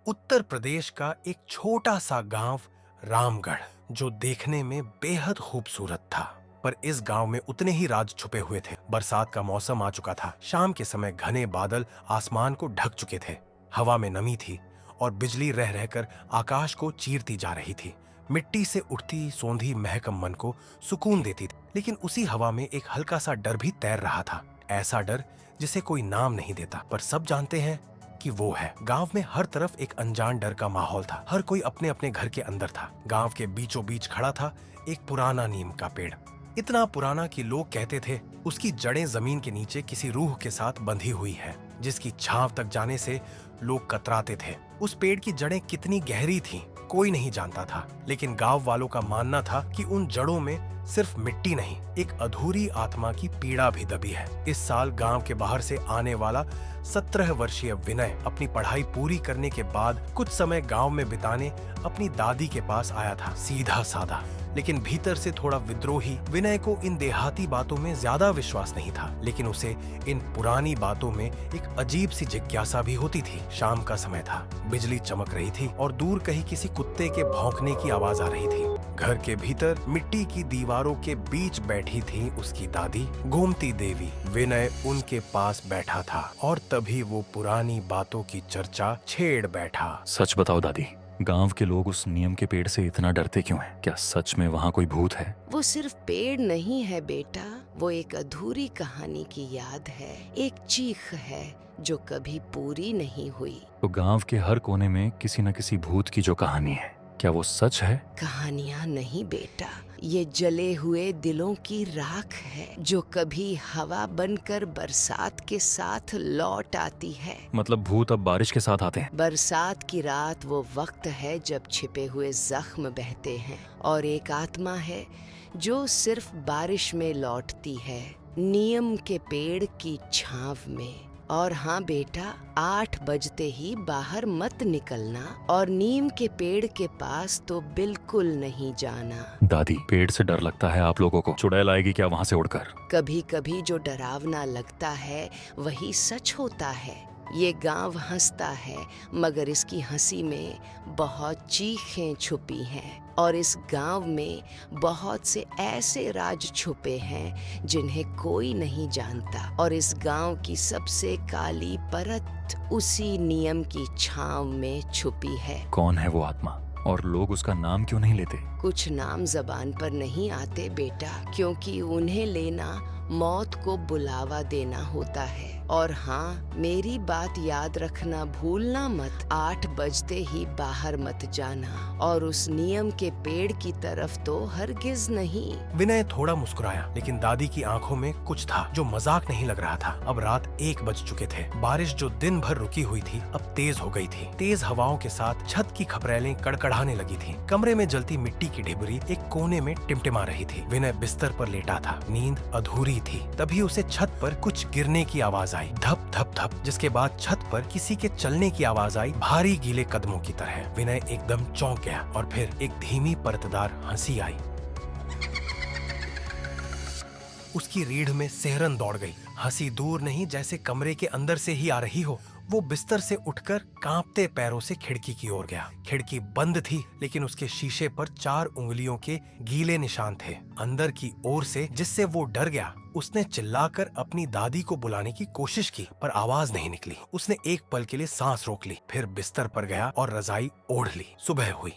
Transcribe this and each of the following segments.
उत्तर प्रदेश का एक छोटा सा गांव रामगढ़, जो देखने में बेहद खूबसूरत था। पर इस गांव में उतने ही राज छुपे हुए थे। बरसात का मौसम आ चुका था। शाम के समय घने बादल आसमान को ढक चुके थे। हवा में नमी थी और बिजली रह रहकर आकाश को चीरती जा रही थी। मिट्टी से उठती सौंधी महकम मन को सुकून देती थी। लेकिन उसी हवा में एक हल्का सा डर भी तैर रहा था। ऐसा डर जिसे कोई नाम नहीं देता, पर सब जानते हैं कि वो है। गांव में हर तरफ एक अनजान डर का माहौल था। हर कोई अपने अपने घर के अंदर था। गांव के बीचों बीच खड़ा था एक पुराना नीम का पेड़। इतना पुराना कि लोग कहते थे उसकी जड़ें जमीन के नीचे किसी रूह के साथ बंधी हुई है, जिसकी छांव तक जाने से लोग कतराते थे। उस पेड़ की जड़ें कितनी गहरी थीं, कोई नहीं जानता था। लेकिन गांव वालों का मानना था कि उन जड़ों में सिर्फ मिट्टी नहीं, एक अधूरी आत्मा की पीड़ा भी दबी है। इस साल गांव के बाहर से आने वाला 17 वर्षीय विनय अपनी पढ़ाई पूरी करने के बाद कुछ समय गांव में बिताने अपनी दादी के पास आया था। सीधा साधा, लेकिन भीतर से थोड़ा विद्रोही। विनय को इन देहाती बातों में ज्यादा विश्वास नहीं था, लेकिन उसे इन पुरानी बातों में एक अजीब सी जिज्ञासा भी होती थी। शाम का समय था, बिजली चमक रही थी और दूर कहीं किसी कुत्ते के भौंकने की आवाज आ रही थी। घर के भीतर मिट्टी की दीवारों के बीच बैठी थी उसकी दादी गोमती देवी। विनय उनके पास बैठा था और तभी वो पुरानी बातों की चर्चा छेड़ बैठा। सच बताओ दादी, गांव के लोग उस नीम के पेड़ से इतना डरते क्यों हैं? क्या सच में वहाँ कोई भूत है? वो सिर्फ पेड़ नहीं है बेटा, वो एक अधूरी कहानी की याद है, एक चीख है जो कभी पूरी नहीं हुई। तो गांव के हर कोने में किसी न किसी भूत की जो कहानी है, क्या वो सच है? कहानियां नहीं बेटा, ये जले हुए दिलों की राख है जो कभी हवा बनकर बरसात के साथ लौट आती है। मतलब भूत अब बारिश के साथ आते हैं? बरसात की रात वो वक्त है जब छिपे हुए जख्म बहते हैं, और एक आत्मा है जो सिर्फ बारिश में लौटती है, नीम के पेड़ की छांव में। और हाँ बेटा, 8 बजते ही बाहर मत निकलना, और नीम के पेड़ के पास तो बिल्कुल नहीं जाना। दादी, पेड़ से डर लगता है आप लोगों को। चुड़ैल आएगी क्या वहाँ से उड़कर? कभी कभी जो डरावना लगता है वही सच होता है। ये गांव हंसता है, मगर इसकी हंसी में बहुत चीखें छुपी हैं, और इस गांव में बहुत से ऐसे राज छुपे हैं जिन्हें कोई नहीं जानता। और इस गांव की सबसे काली परत उसी नियम की छांव में छुपी है। कौन है वो आत्मा, और लोग उसका नाम क्यों नहीं लेते? कुछ नाम जबान पर नहीं आते बेटा, क्योंकि उन्हें लेना मौत को बुलावा देना होता है। और हाँ, मेरी बात याद रखना भूलना मत, 8 बजते ही बाहर मत जाना, और उस नियम के पेड़ की तरफ तो हरगिज नहीं। विनय थोड़ा मुस्कुराया, लेकिन दादी की आंखों में कुछ था जो मजाक नहीं लग रहा था। अब रात 1 बज चुके थे। बारिश जो दिन भर रुकी हुई थी अब तेज हो गई थी। तेज हवाओं के साथ छत की खपरेलें कड़कड़ाने लगी थी। कमरे में जलती मिट्टी की ढिबरी एक कोने में टिमटिमा रही थी। विनय बिस्तर पर लेटा था, नींद अधूरी थी। तभी उसे छत पर कुछ गिरने की आवाज आई, धप धप धप, जिसके बाद छत पर किसी के चलने की आवाज आई, भारी गीले कदमों की तरह। विनय एकदम चौंक गया और फिर एक धीमी परतदार हंसी आई। उसकी रीढ़ में सिहरन दौड़ गई। हंसी दूर नहीं, जैसे कमरे के अंदर से ही आ रही हो। वो बिस्तर से उठकर कांपते पैरों से खिड़की की ओर गया। खिड़की बंद थी, लेकिन उसके शीशे पर 4 उंगलियों के गीले निशान थे अंदर की ओर से, जिससे वो डर गया। उसने चिल्लाकर अपनी दादी को बुलाने की कोशिश की, पर आवाज नहीं निकली। उसने एक पल के लिए सांस रोक ली, फिर बिस्तर पर गया और रजाई ओढ़ ली। सुबह हुई।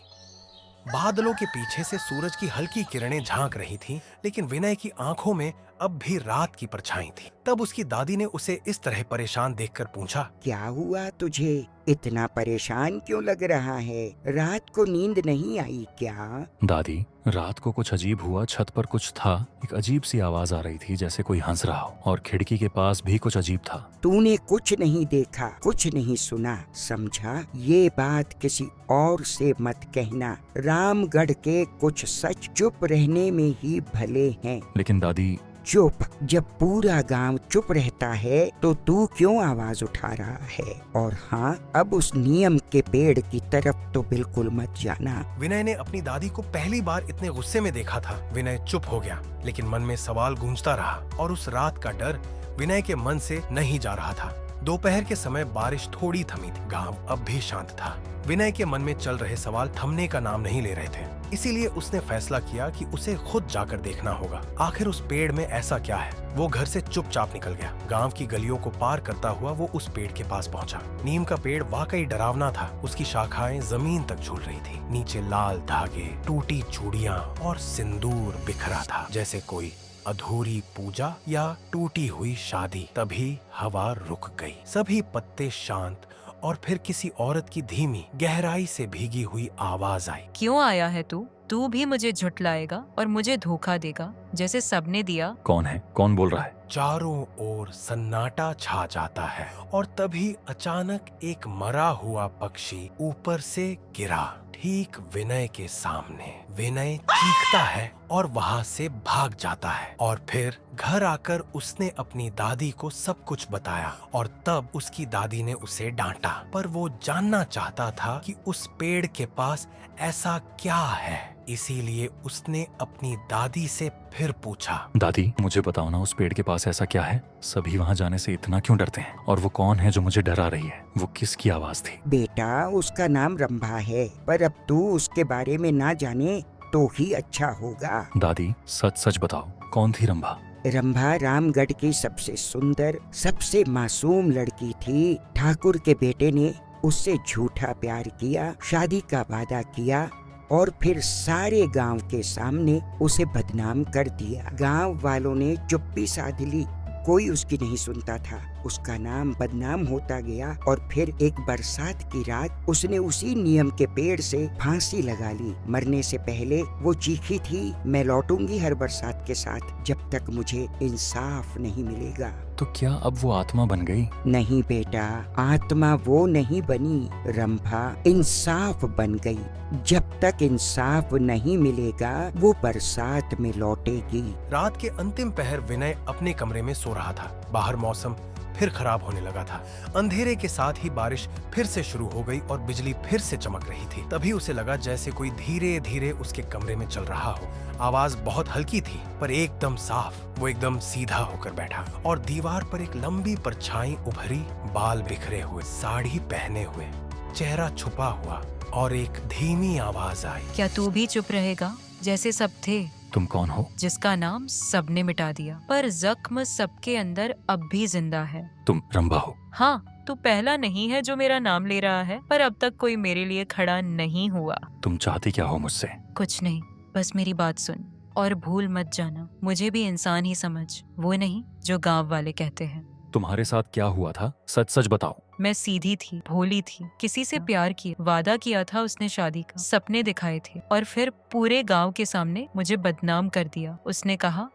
बादलों के पीछे से सूरज की हल्की किरणें झांक रही थीं, लेकिन विनय की आंखों में अब भी रात की परछाई थी। तब उसकी दादी ने उसे इस तरह परेशान देखकर पूछा, क्या हुआ तुझे? इतना परेशान क्यों लग रहा है? रात को नींद नहीं आई क्या? दादी, रात को कुछ अजीब हुआ। छत पर कुछ था, एक अजीब सी आवाज आ रही थी जैसे कोई हंस रहा हो, और खिड़की के पास भी कुछ अजीब था। तूने कुछ नहीं देखा, कुछ नहीं सुना, समझा? ये बात किसी और से मत कहना। रामगढ़ के कुछ सच चुप रहने में ही भले हैं। लेकिन दादी, चुप। जब पूरा गांव चुप रहता है तो तू क्यों आवाज उठा रहा है? और हाँ, अब उस नियम के पेड़ की तरफ तो बिल्कुल मत जाना। विनय ने अपनी दादी को पहली बार इतने गुस्से में देखा था। विनय चुप हो गया, लेकिन मन में सवाल गूंजता रहा, और उस रात का डर विनय के मन से नहीं जा रहा था। दोपहर के समय बारिश थोड़ी थमी थी। गांव अब भी शांत था। विनय के मन में चल रहे सवाल थमने का नाम नहीं ले रहे थे। इसीलिए उसने फैसला किया कि उसे खुद जाकर देखना होगा, आखिर उस पेड़ में ऐसा क्या है। वो घर से चुपचाप निकल गया। गांव की गलियों को पार करता हुआ वो उस पेड़ के पास पहुंचा। नीम का पेड़ वाकई डरावना था। उसकी शाखाएं जमीन तक झूल रही थी। नीचे लाल धागे, टूटी चूड़ियां और सिंदूर बिखरा था, जैसे कोई अधूरी पूजा या टूटी हुई शादी। तभी हवा रुक गई। सभी पत्ते शांत और फिर किसी औरत की धीमी, गहराई से भीगी हुई आवाज आई। क्यों आया है तू? तू भी मुझे झुठलाएगा और मुझे धोखा देगा जैसे सबने दिया। कौन है? कौन बोल रहा है? चारों ओर सन्नाटा छा जाता है और तभी अचानक एक मरा हुआ पक्षी ऊपर से गिरा, ठीक विनय के सामने। विनय चीखता है और वहाँ से भाग जाता है और फिर घर आकर उसने अपनी दादी को सब कुछ बताया और तब उसकी दादी ने उसे डांटा। पर वो जानना चाहता था कि उस पेड़ के पास ऐसा क्या है, इसीलिए उसने अपनी दादी से फिर पूछा। दादी, मुझे बताओ ना, उस पेड़ के पास ऐसा क्या है? सभी वहाँ जाने से इतना क्यों डरते हैं? और वो कौन है जो मुझे डरा रही है? वो किसकी आवाज थी? बेटा, उसका नाम रंभा है, पर अब तू उसके बारे में ना जाने तो ही अच्छा होगा। दादी, सच सच बताओ, कौन थी रंभा? रंभा रामगढ़ की सबसे सुंदर, सबसे मासूम लड़की थी। ठाकुर के बेटे ने उससे झूठा प्यार किया, शादी का वादा किया और फिर सारे गांव के सामने उसे बदनाम कर दिया। गांव वालों ने चुप्पी साध ली, कोई उसकी नहीं सुनता था। उसका नाम बदनाम होता गया और फिर एक बरसात की रात उसने उसी नियम के पेड़ से फांसी लगा ली। मरने से पहले वो चीखी थी, मैं लौटूंगी हर बरसात के साथ जब तक मुझे इंसाफ नहीं मिलेगा। तो क्या अब वो आत्मा बन गई? नहीं बेटा, आत्मा वो नहीं बनी, रंभा इंसाफ बन गई। जब तक इंसाफ नहीं मिलेगा वो बरसात में लौटेगी। रात के अंतिम पहर विनय अपने कमरे में सो रहा था। बाहर मौसम फिर खराब होने लगा था। अंधेरे के साथ ही बारिश फिर से शुरू हो गई और बिजली फिर से चमक रही थी। तभी उसे लगा जैसे कोई धीरे धीरे उसके कमरे में चल रहा हो। आवाज बहुत हल्की थी पर एकदम साफ। वो एकदम सीधा होकर बैठा और दीवार पर एक लंबी परछाई उभरी, बाल बिखरे हुए, साड़ी पहने हुए, चेहरा छुपा हुआ, और एक धीमी आवाज आई। क्या तू भी चुप रहेगा जैसे सब थे? तुम कौन हो? जिसका नाम सबने मिटा दिया, पर जख्म सबके अंदर अब भी जिंदा है। तुम रंभा हो? हाँ, तू पहला नहीं है जो मेरा नाम ले रहा है, पर अब तक कोई मेरे लिए खड़ा नहीं हुआ। तुम चाहती क्या हो मुझसे? कुछ नहीं, बस मेरी बात सुन और भूल मत जाना, मुझे भी इंसान ही समझ, वो नहीं जो गांव वाले कहते हैं। तुम्हारे साथ क्या हुआ था? सच सच बताओ। मैं सीधी थी, भोली थी, किसी से प्यार किया, वादा किया था उसने शादी का, सपने दिखाए थे और फिर पूरे गांव के सामने मुझे बदनाम कर दिया। उसने कहा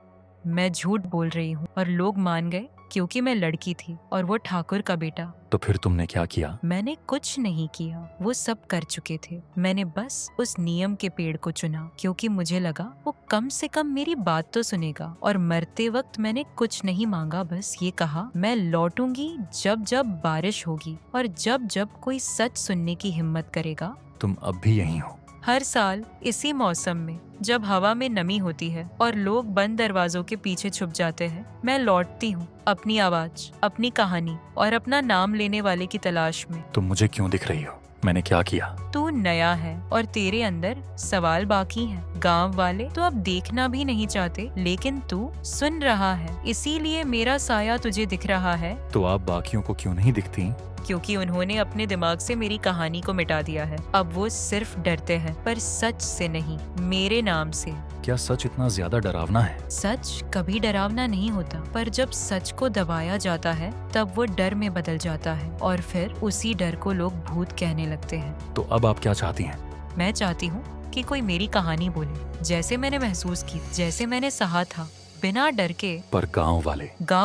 मैं झूठ बोल रही हूँ और लोग मान गए क्योंकि मैं लड़की थी और वो ठाकुर का बेटा। तो फिर तुमने क्या किया? मैंने कुछ नहीं किया, वो सब कर चुके थे। मैंने बस उस नियम के पेड़ को चुना क्योंकि मुझे लगा वो कम से कम मेरी बात तो सुनेगा। और मरते वक्त मैंने कुछ नहीं मांगा, बस ये कहा मैं लौटूंगी जब जब बारिश होगी और जब जब कोई सच सुनने की हिम्मत करेगा। तुम अब भी यहीं हो? हर साल इसी मौसम में जब हवा में नमी होती है और लोग बंद दरवाजों के पीछे छुप जाते हैं, मैं लौटती हूँ अपनी आवाज, अपनी कहानी और अपना नाम लेने वाले की तलाश में। तुम मुझे क्यों दिख रही हो? मैंने क्या किया? तू नया है और तेरे अंदर सवाल बाकी हैं। गांव वाले तो अब देखना भी नहीं चाहते, लेकिन तू सुन रहा है, इसीलिए मेरा साया तुझे दिख रहा है। तो आप बाकियों को क्यों नहीं दिखती? क्योंकि उन्होंने अपने दिमाग से मेरी कहानी को मिटा दिया है। अब वो सिर्फ डरते हैं, पर सच से नहीं, मेरे नाम से। क्या सच इतना ज्यादा डरावना है? सच कभी डरावना नहीं होता, पर जब सच को दबाया जाता है तब वो डर में बदल जाता है और फिर उसी डर को लोग भूत कहने लगते हैं। तो अब आप क्या चाहती हैं? मैं चाहती हूँ कि कोई मेरी कहानी बोले, जैसे मैंने महसूस की, जैसे मैंने सहा था, बिना डर के। पर गांव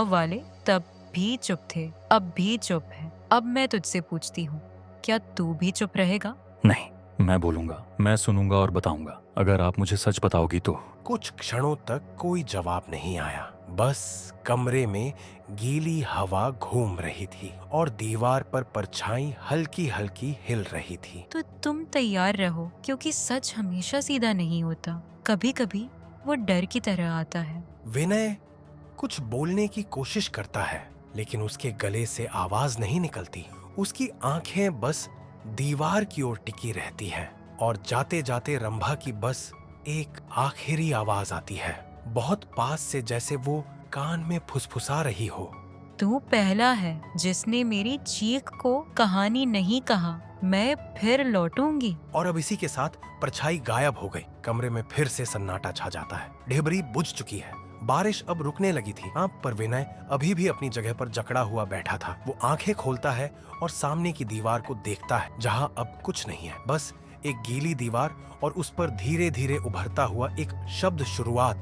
वाले तब भी चुप थे, अब भी चुप है। अब मैं तुझसे पूछती हूँ, क्या तू भी चुप रहेगा? नहीं, मैं बोलूंगा, मैं सुनूंगा और बताऊंगा, अगर आप मुझे सच बताओगी तो। कुछ क्षणों तक कोई जवाब नहीं आया। बस कमरे में गीली हवा घूम रही थी और दीवार पर परछाई हल्की हल्की हिल रही थी। तो तुम तैयार रहो, क्योंकि सच हमेशा सीधा नहीं होता, कभी कभी वो डर की तरह आता है। विनय कुछ बोलने की कोशिश करता है लेकिन उसके गले से आवाज नहीं निकलती। उसकी आंखें बस दीवार की ओर टिकी रहती हैं और जाते जाते रंभा की बस एक आखिरी आवाज आती है, बहुत पास से, जैसे वो कान में फुसफुसा रही हो। तू पहला है जिसने मेरी चीख को कहानी नहीं कहा। मैं फिर लौटूंगी। और अब इसी के साथ परछाई गायब हो गई। कमरे में फिर से सन्नाटा छा जाता है। ढेबरी बुझ चुकी है। बारिश अब रुकने लगी थी। पर विनय अभी भी अपनी जगह पर जकड़ा हुआ बैठा था। वो आंखें खोलता है और सामने की दीवार को देखता है, जहां अब कुछ नहीं है, बस एक गीली दीवार और उस पर धीरे धीरे उभरता हुआ एक शब्द शुरुआत।